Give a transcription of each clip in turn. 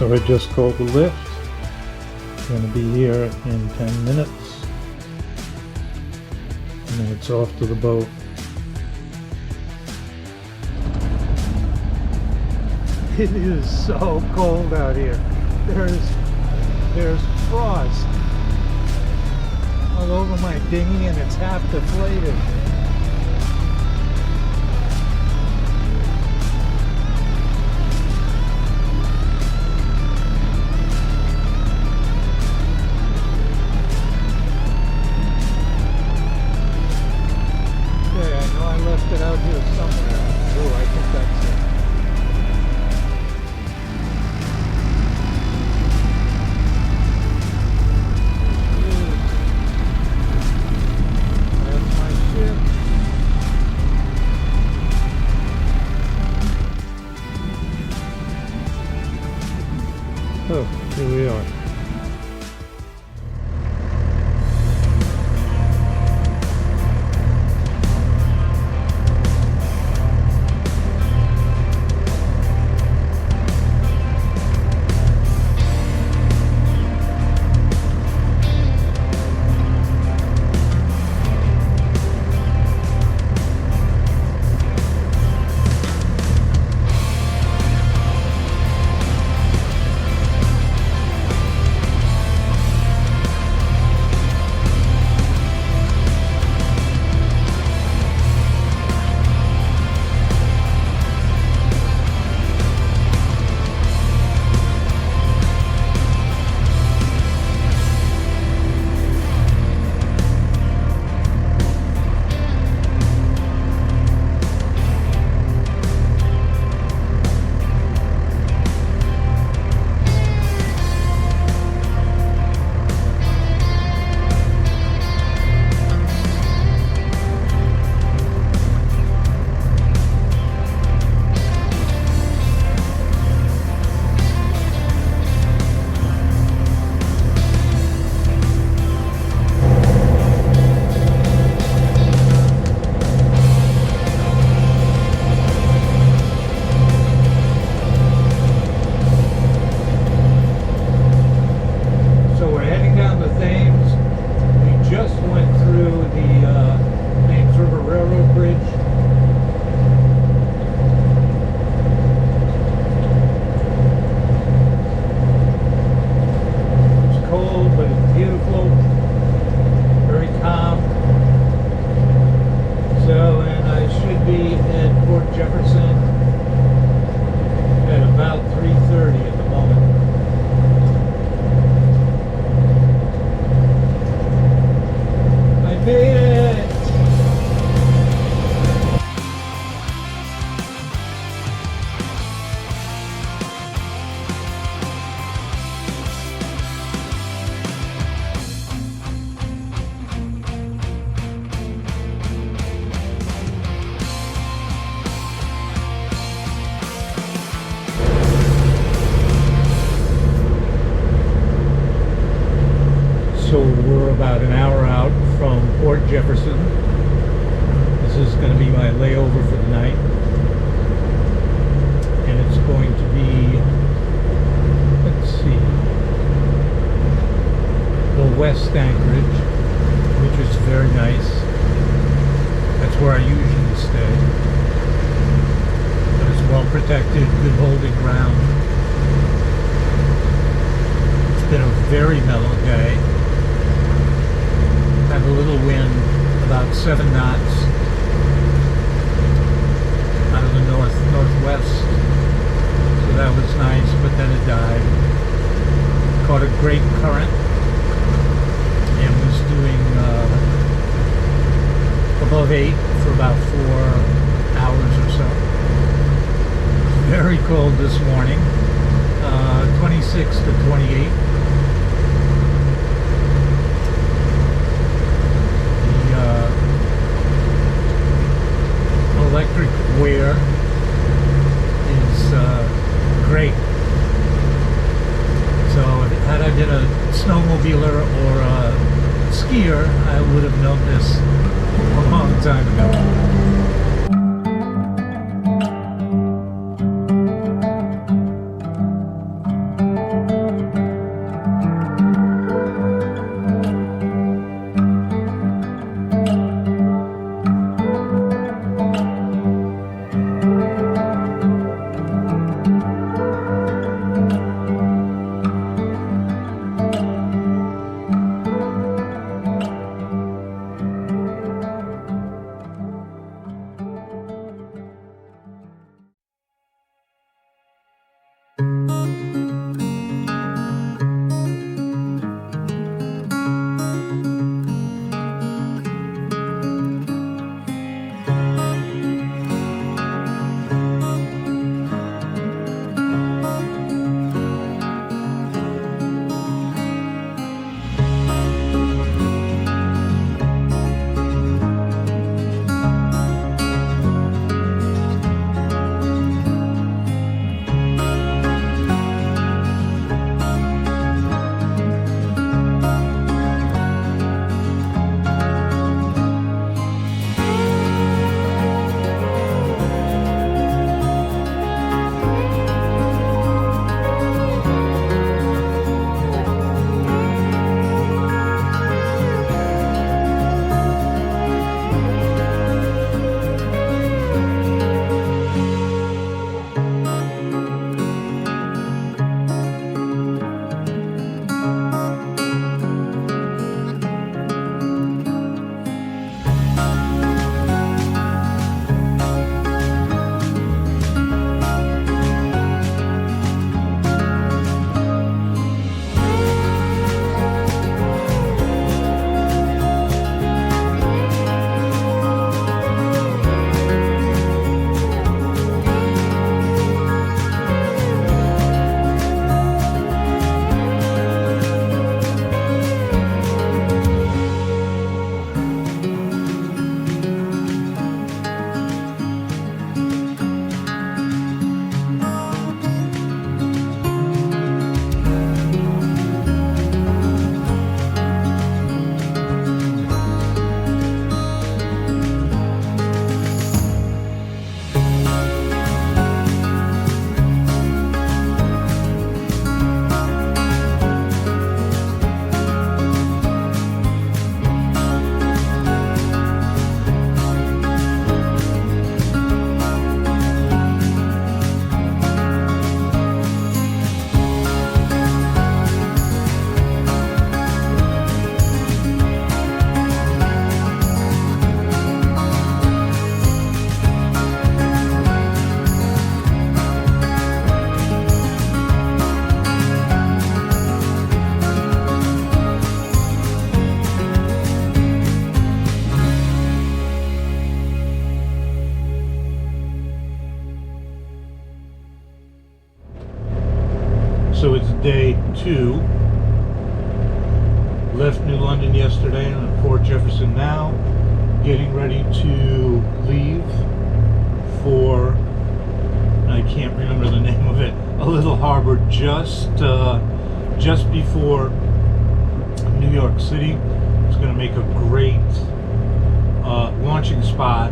So I just called the lift. Going to be here in 10 minutes. And then it's off to the boat. It is so cold out here. There's frost all over my dinghy and it's half deflated. Okay, I know I left it out here somewhere. Oh, I think that's it. Oh, here we are. So we're about an hour out from Port Jefferson. This is going to be my layover for the night. And it's going to be, let's see, the West Anchorage, which is very nice. That's where I usually stay. But it's well protected, good holding ground. It's been a very mellow day. Had a little wind, about 7 knots out of the northwest, so that was nice, but then it died. Caught a great current and was doing above 8 for about 4 hours or so. Very cold this morning, 26 to 28. Electric wear is great. So had I been a snowmobiler or a skier, I would have known this a long time ago. So it's day 2. Left New London yesterday and I'm in Port Jefferson now. Getting ready to leave for, I can't remember the name of it, a little harbor just before New York City. It's going to make a great launching spot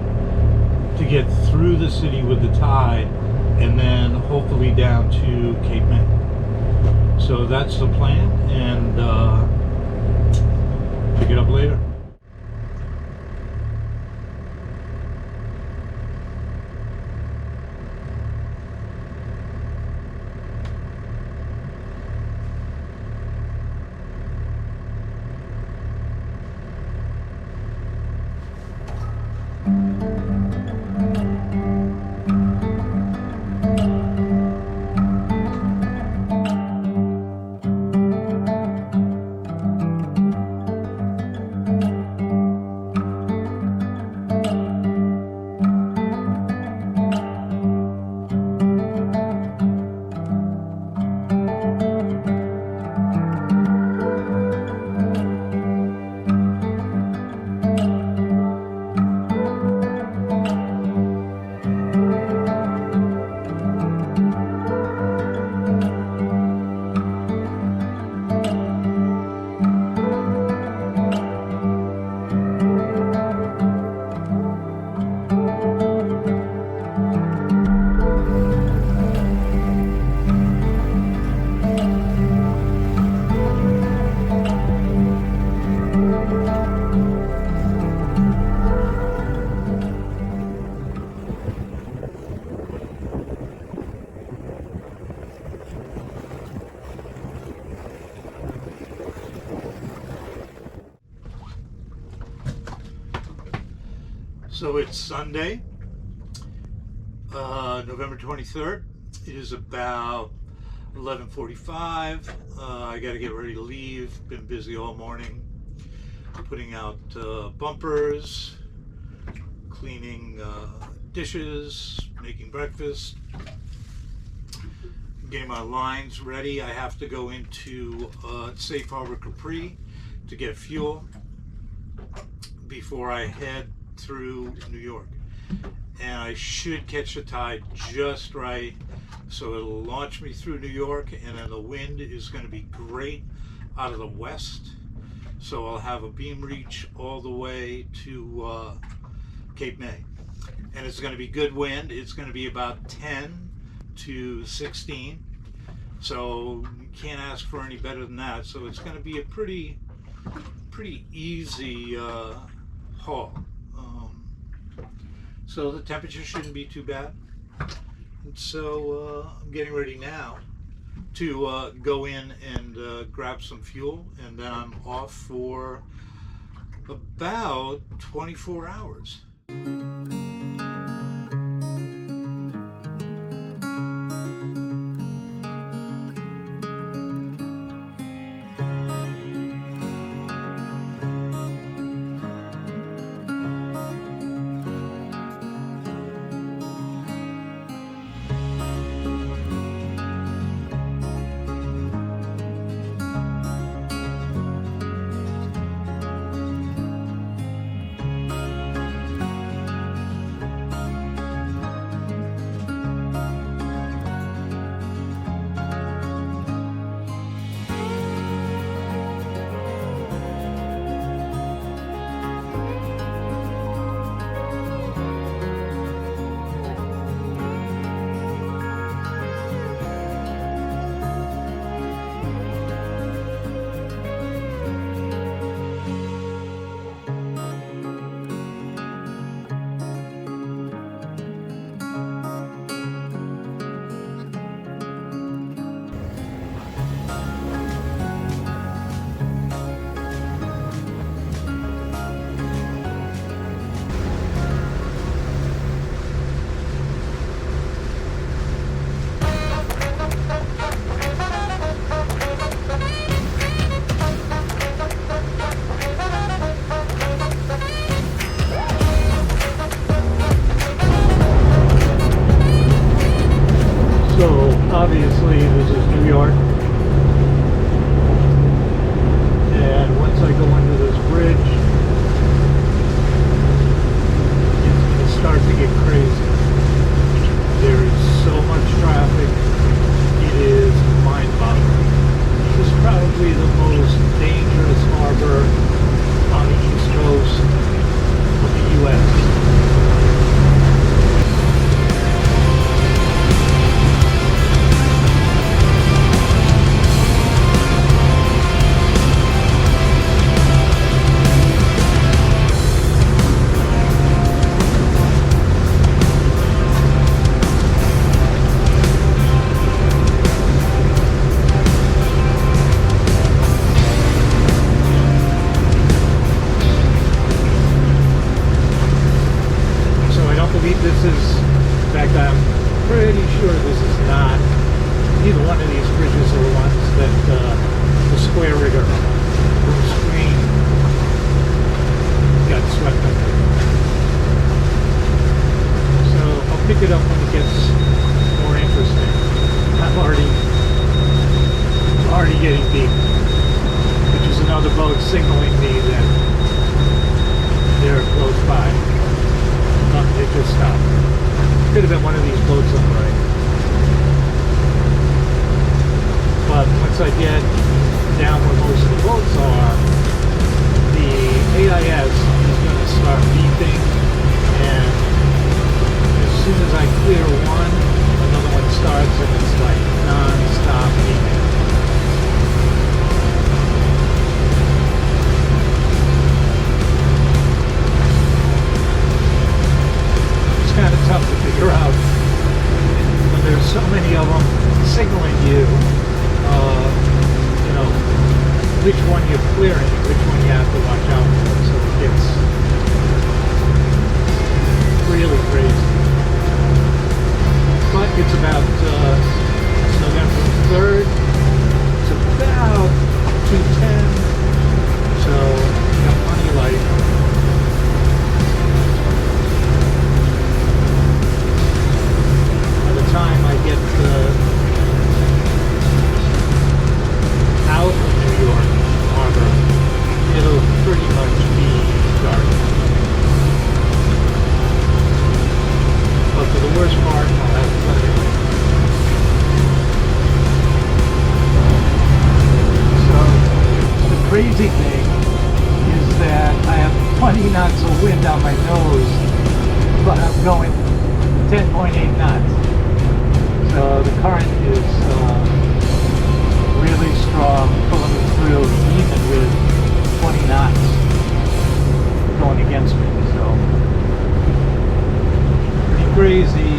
to get through the city with the tide and then hopefully down to Cape May. So that's the plan, and pick it up later. So it's Sunday, November 23rd. It is about 11:45. I got to get ready to leave. Been busy all morning, putting out bumpers, cleaning dishes, making breakfast, getting my lines ready. I have to go into Safe Harbor Capri to get fuel before I head through New York, and I should catch the tide just right, so it'll launch me through New York, and then the wind is going to be great out of the west, so I'll have a beam reach all the way to Cape May, and it's going to be good wind. It's going to be about 10 to 16, so you can't ask for any better than that. So it's going to be a pretty easy haul. So the temperature shouldn't be too bad. And so I'm getting ready now to go in and grab some fuel, and then I'm off for about 24 hours. Obviously, this is New York. as I go under this bridge, it starts to get crazy. There is so much traffic, it is mind-boggling. This is probably the most dangerous harbor on the East Coast of the U.S. This is, in fact, I'm pretty sure this is not either one of these bridges are the ones that the square rigger from the screen got swept under. So I'll pick it up when it gets more interesting. I'm already getting beat, which is another boat signaling me that they're close by. It just stopped. Could have been one of these boats on the right. But once I get down where most of the boats are, the AIS is going to start beeping, and as soon as I clear one, another one starts, and it's like non-stop beeping. Kind of tough to figure out when there's so many of them signaling you, you know, which one you're clearing, which one you have to watch out for. So it gets really crazy. But it's about it's November 3rd. It's about 2:10, so got plenty of light. Time I get out of New York Harbor, it'll pretty much be dark. But for the worst part, I'll have plenty of light. So the crazy thing is that I have plenty knots of wind on my nose, but I'm going 10.8 knots. So the current is really strong, pulling me through, even with 20 knots going against me. So pretty crazy.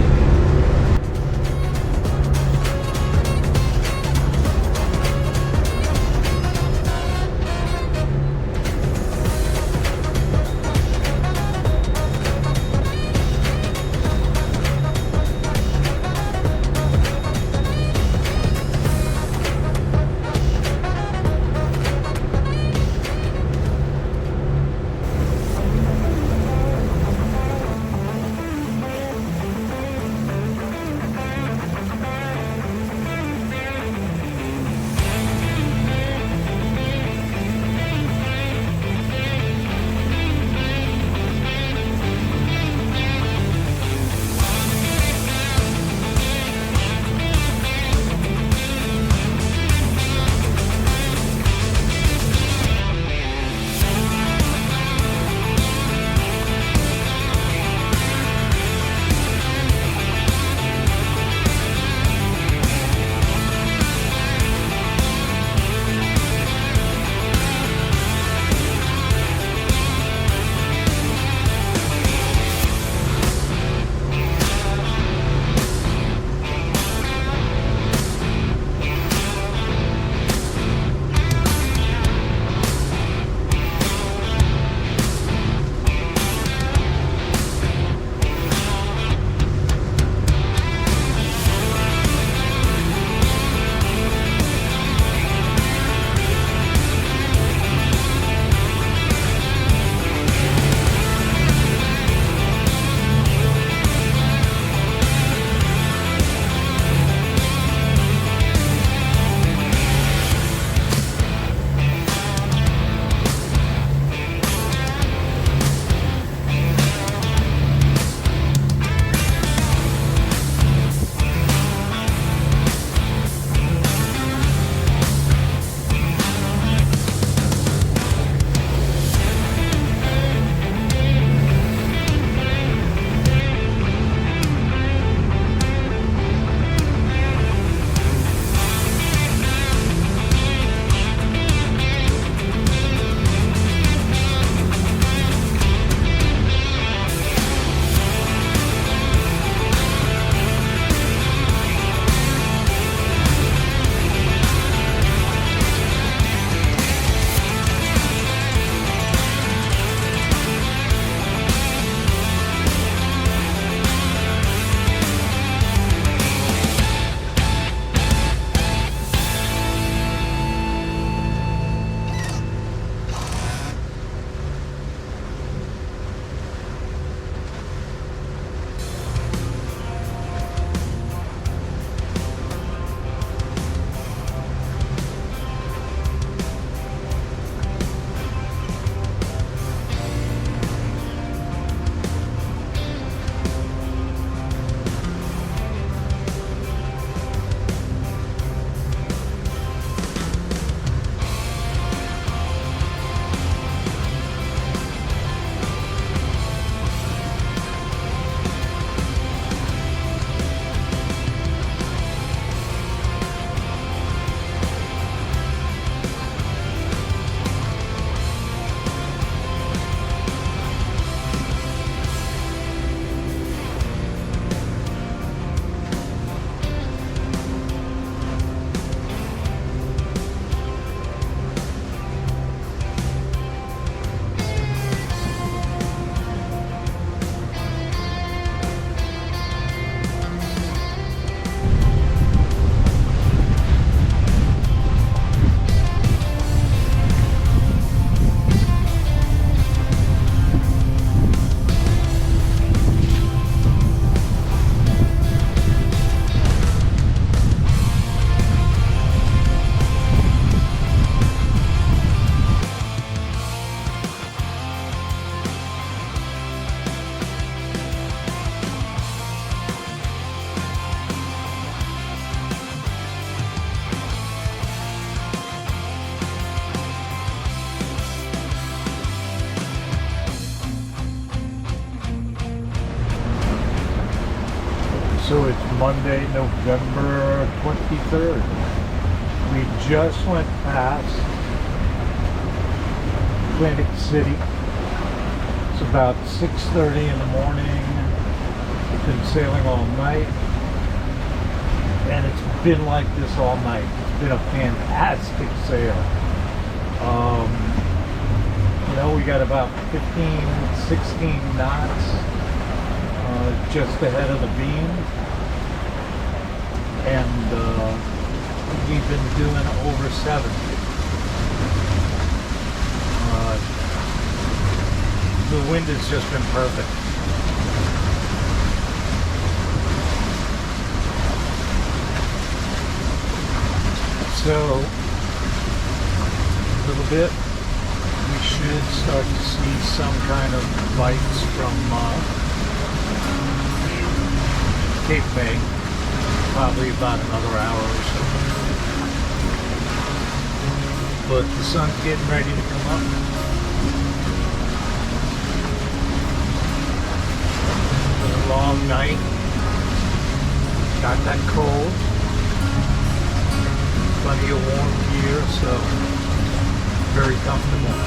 Monday, November 23rd. We just went past Atlantic City. It's about 6:30 in the morning. We've been sailing all night. And it's been like this all night. It's been a fantastic sail. You know, we got about 15, 16 knots just ahead of the beam. And we've been doing over 70. The wind has just been perfect. So, a little bit, we should start to see some kind of bites from Cape May, probably about another hour or so. But the sun's getting ready to come up. It was a long night, got that cold. Plenty of warm gear, so very comfortable.